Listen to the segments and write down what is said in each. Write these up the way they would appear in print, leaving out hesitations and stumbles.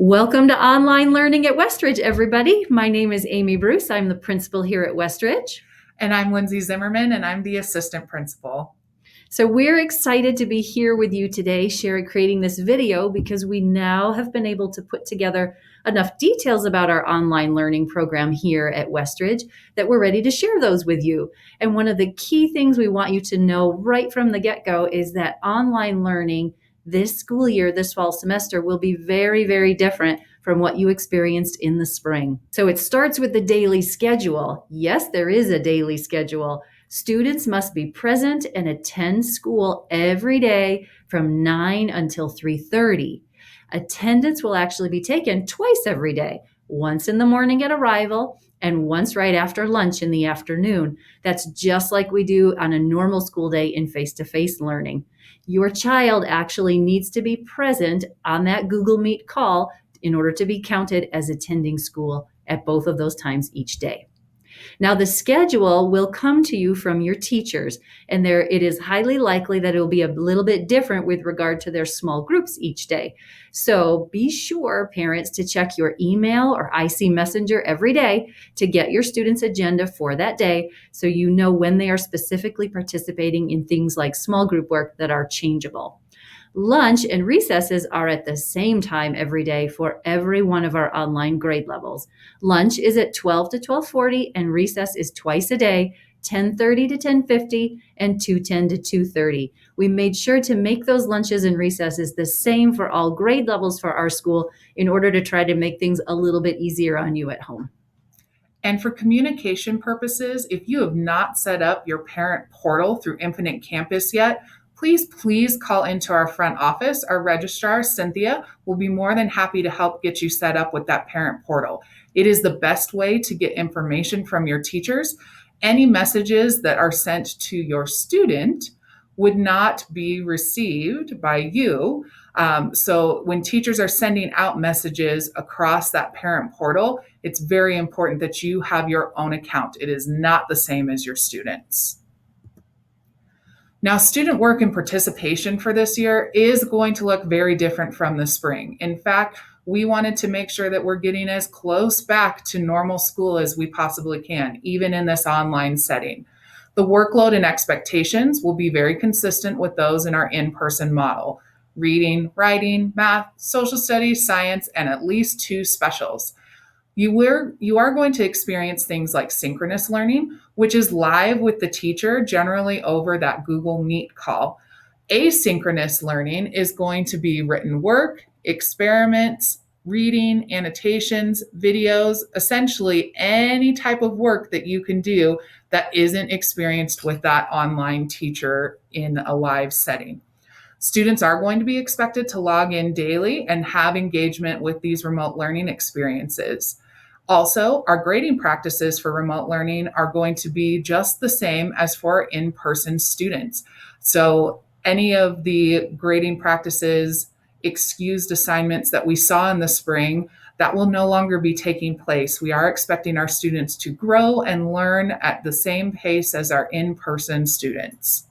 Welcome to Online Learning at Westridge, everybody. My name is Amy Bruce. I'm the principal here at Westridge. And I'm Lindsay Zimmerman, and I'm the assistant principal. So we're excited to be here with you today, creating this video because we now have been able to put together enough details about our online learning program here at Westridge that we're ready to share those with you. And one of the key things we want you to know right from the get-go is that online learning this school year, this fall semester, will be very, very different from what you experienced in the spring. So it starts with the daily schedule. Yes, there is a daily schedule. Students must be present and attend school every day from 9 until 3:30. Attendance will actually be taken twice every day, once in the morning at arrival and once right after lunch in the afternoon. That's just like we do on a normal school day in face-to-face learning. Your child actually needs to be present on that Google Meet call in order to be counted as attending school at both of those times each day. Now, the schedule will come to you from your teachers, and it is highly likely that it will be a little bit different with regard to their small groups each day. So be sure, parents, to check your email or IC Messenger every day to get your students' agenda for that day so you know when they are specifically participating in things like small group work that are changeable. Lunch and recesses are at the same time every day for every one of our online grade levels. Lunch is at 12 to 12:40 and recess is twice a day, 10:30 to 10:50 and 2:10 to 2:30. We made sure to make those lunches and recesses the same for all grade levels for our school in order to try to make things a little bit easier on you at home. And for communication purposes, if you have not set up your parent portal through Infinite Campus yet, please call into our front office. Our registrar, Cynthia, will be more than happy to help get you set up with that parent portal. It is the best way to get information from your teachers. Any messages that are sent to your student would not be received by you. So when teachers are sending out messages across that parent portal, it's very important that you have your own account. It is not the same as your students. Now, student work and participation for this year is going to look very different from the spring. In fact, we wanted to make sure that we're getting as close back to normal school as we possibly can, even in this online setting. The workload and expectations will be very consistent with those in our in-person model: reading, writing, math, social studies, science, and at least 2 specials. You are going to experience things like synchronous learning, which is live with the teacher, generally over that Google Meet call. Asynchronous learning is going to be written work, experiments, reading, annotations, videos, essentially any type of work that you can do that isn't experienced with that online teacher in a live setting. Students are going to be expected to log in daily and have engagement with these remote learning experiences. Also, our grading practices for remote learning are going to be just the same as for in-person students. So any of the grading practices, excused assignments that we saw in the spring, that will no longer be taking place. We are expecting our students to grow and learn at the same pace as our in-person students.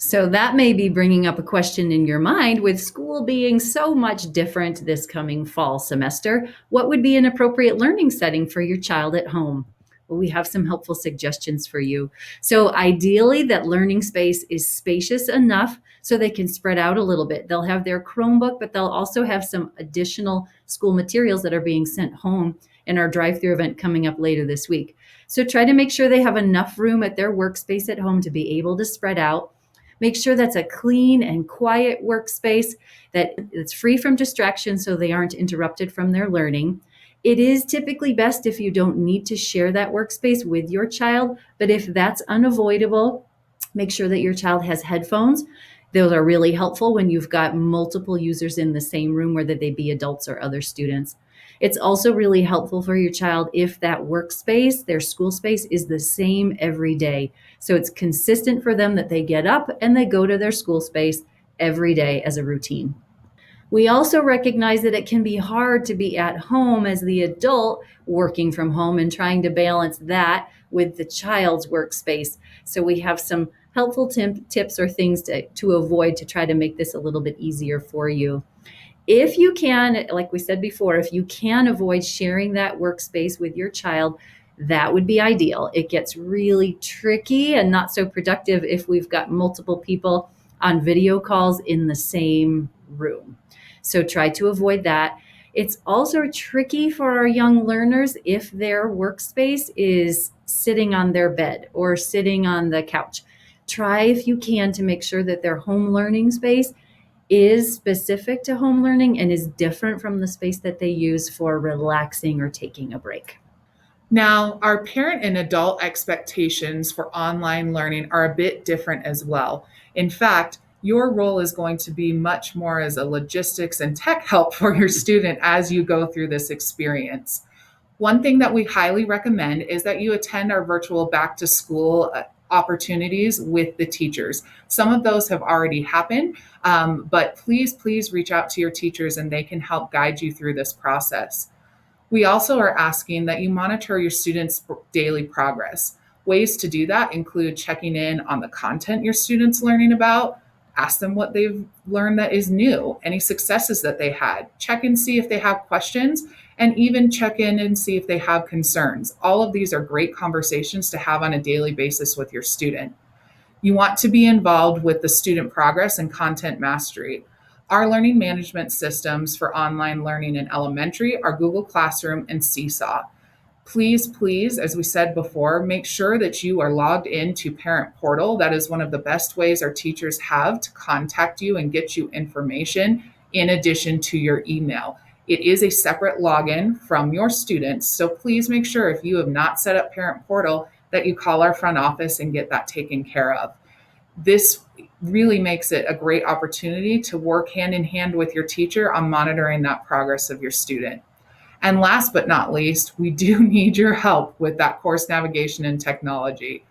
So that may be bringing up a question in your mind. With school being so much different this coming fall semester, what would be an appropriate learning setting for your child at home? Well, we have some helpful suggestions for you. So ideally, that learning space is spacious enough so they can spread out a little bit. They'll have their Chromebook, but they'll also have some additional school materials that are being sent home in our drive-through event coming up later this week. So try to make sure they have enough room at their workspace at home to be able to spread out. Make sure that's a clean and quiet workspace that it's free from distractions so they aren't interrupted from their learning. It is typically best if you don't need to share that workspace with your child, but if that's unavoidable, make sure that your child has headphones. Those are really helpful when you've got multiple users in the same room, whether they be adults or other students. It's also really helpful for your child if that workspace, their school space, is the same every day. So it's consistent for them that they get up and they go to their school space every day as a routine. We also recognize that it can be hard to be at home as the adult working from home and trying to balance that with the child's workspace. So we have some helpful tips or things to avoid to try to make this a little bit easier for you. If you can, like we said before, if you can avoid sharing that workspace with your child, that would be ideal. It gets really tricky and not so productive if we've got multiple people on video calls in the same room. So try to avoid that. It's also tricky for our young learners if their workspace is sitting on their bed or sitting on the couch. Try, if you can, to make sure that their home learning space is specific to home learning and is different from the space that they use for relaxing or taking a break. Now, our parent and adult expectations for online learning are a bit different as well. In fact, your role is going to be much more as a logistics and tech help for your student as you go through this experience. One thing that we highly recommend is that you attend our virtual back to school opportunities with the teachers. Some of those have already happened, but please reach out to your teachers and they can help guide you through this process. We also are asking that you monitor your students' daily progress. Ways to do that include checking in on the content your students learning about, ask them what they've learned that is new, any successes that they had, check and see if they have questions, and even check in and see if they have concerns. All of these are great conversations to have on a daily basis with your student. You want to be involved with the student progress and content mastery. Our learning management systems for online learning in elementary are Google Classroom and Seesaw. Please, as we said before, make sure that you are logged into Parent Portal. That is one of the best ways our teachers have to contact you and get you information in addition to your email. It is a separate login from your students, so please make sure if you have not set up Parent Portal that you call our front office and get that taken care of. This really makes it a great opportunity to work hand in hand with your teacher on monitoring that progress of your student. And last but not least, we do need your help with that course navigation and technology.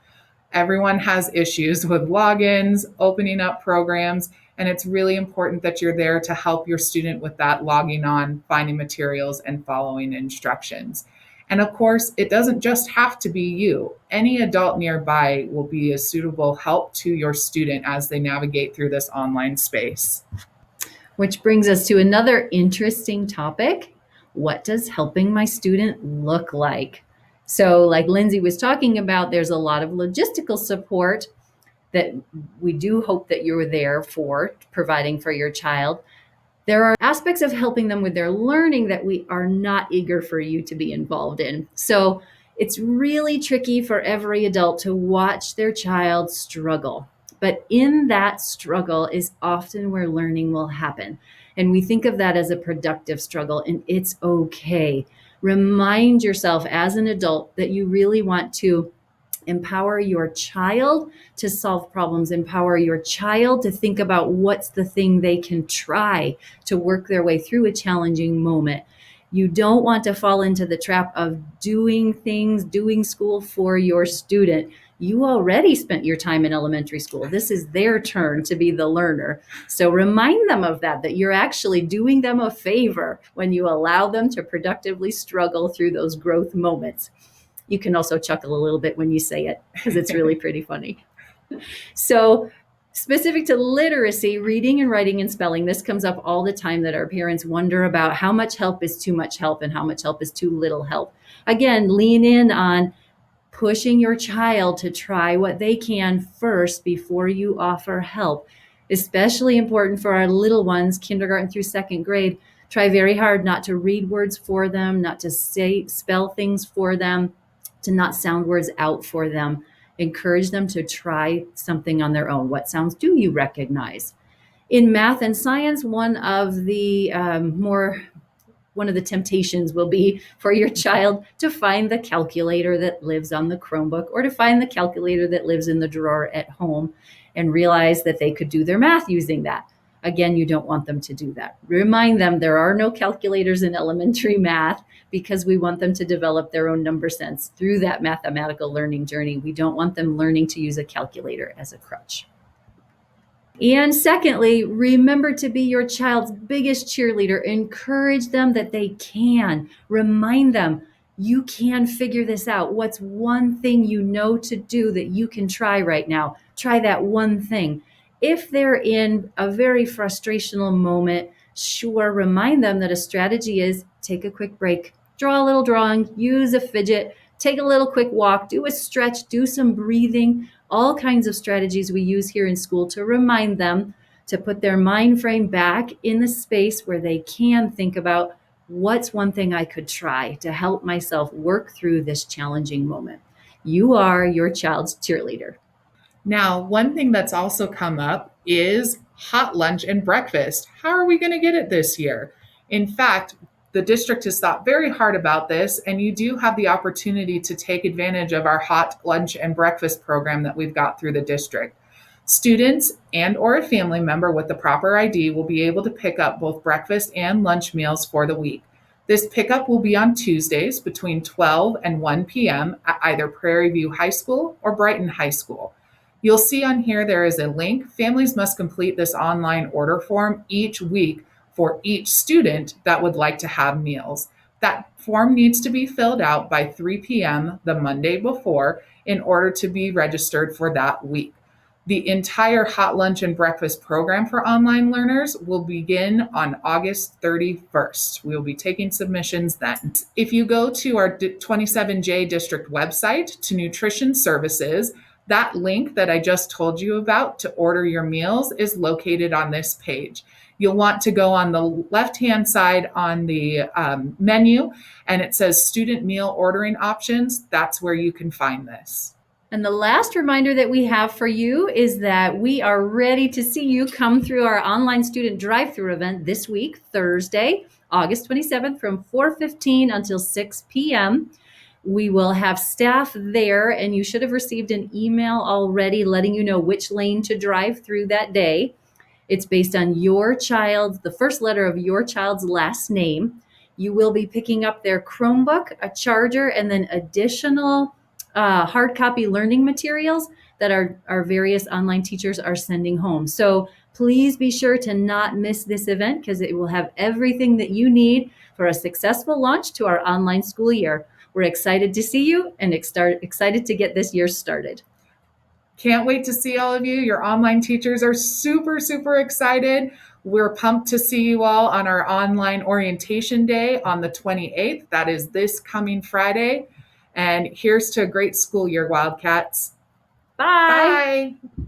Everyone has issues with logins, opening up programs, and it's really important that you're there to help your student with that logging on, finding materials, and following instructions. And of course, it doesn't just have to be you. Any adult nearby will be a suitable help to your student as they navigate through this online space. Which brings us to another interesting topic. What does helping my student look like? So, like Lindsay was talking about, there's a lot of logistical support that we do hope that you're there for, providing for your child. There are aspects of helping them with their learning that we are not eager for you to be involved in. So it's really tricky for every adult to watch their child struggle. But in that struggle is often where learning will happen. And we think of that as a productive struggle, and it's okay. Remind yourself as an adult that you really want to empower your child to solve problems, empower your child to think about what's the thing they can try to work their way through a challenging moment. You don't want to fall into the trap of doing things, doing school for your student. You already spent your time in elementary school. This is their turn to be the learner. So remind them of that you're actually doing them a favor when you allow them to productively struggle through those growth moments. You can also chuckle a little bit when you say it because it's really pretty funny. So specific to literacy, reading and writing and spelling, this comes up all the time that our parents wonder about how much help is too much help and how much help is too little help. Again, lean in on pushing your child to try what they can first before you offer help. Especially important for our little ones, kindergarten through second grade. Try very hard not to read words for them, not to spell things for them, to not sound words out for them. Encourage them to try something on their own. What sounds do you recognize? In math and science, one of the temptations will be for your child to find the calculator that lives on the Chromebook or to find the calculator that lives in the drawer at home and realize that they could do their math using that. Again, you don't want them to do that. Remind them there are no calculators in elementary math because we want them to develop their own number sense through that mathematical learning journey. We don't want them learning to use a calculator as a crutch. And secondly, remember to be your child's biggest cheerleader. Encourage them that they can. Remind them you can figure this out. What's one thing you know to do that you can try right now? Try that one thing. If they're in a very frustrational moment, Sure, remind them that a strategy is take a quick break, draw a little drawing, use a fidget, take a little quick walk, do a stretch, do some breathing, all kinds of strategies we use here in school to remind them to put their mind frame back in the space where they can think about what's one thing I could try to help myself work through this challenging moment. You are your child's cheerleader. Now, one thing that's also come up is hot lunch and breakfast. How are we going to get it this year? In fact, the district has thought very hard about this, and you do have the opportunity to take advantage of our hot lunch and breakfast program that we've got through the district. Students and or a family member with the proper ID will be able to pick up both breakfast and lunch meals for the week. This pickup will be on Tuesdays between 12 and 1 p.m. at either Prairie View High School or Brighton High School. You'll see on here there is a link. Families must complete this online order form each week for each student that would like to have meals. That form needs to be filled out by 3 p.m. the Monday before in order to be registered for that week. The entire hot lunch and breakfast program for online learners will begin on August 31st. We will be taking submissions then. If you go to our 27J district website to nutrition services, that link that I just told you about to order your meals is located on this page. You'll want to go on the left-hand side on the menu, and it says student meal ordering options. That's where you can find this. And the last reminder that we have for you is that we are ready to see you come through our online student drive-through event this week, Thursday, August 27th from 4:15 until 6 p.m. We will have staff there, and you should have received an email already letting you know which lane to drive through that day. It's based on the first letter of your child's last name. You will be picking up their Chromebook, a charger, and then additional hard copy learning materials that our various online teachers are sending home. So please be sure to not miss this event because it will have everything that you need for a successful launch to our online school year. We're excited to see you and excited to get this year started. Can't wait to see all of you. Your online teachers are super, super excited. We're pumped to see you all on our online orientation day on the 28th. That is this coming Friday. And here's to a great school year, Wildcats. Bye. Bye.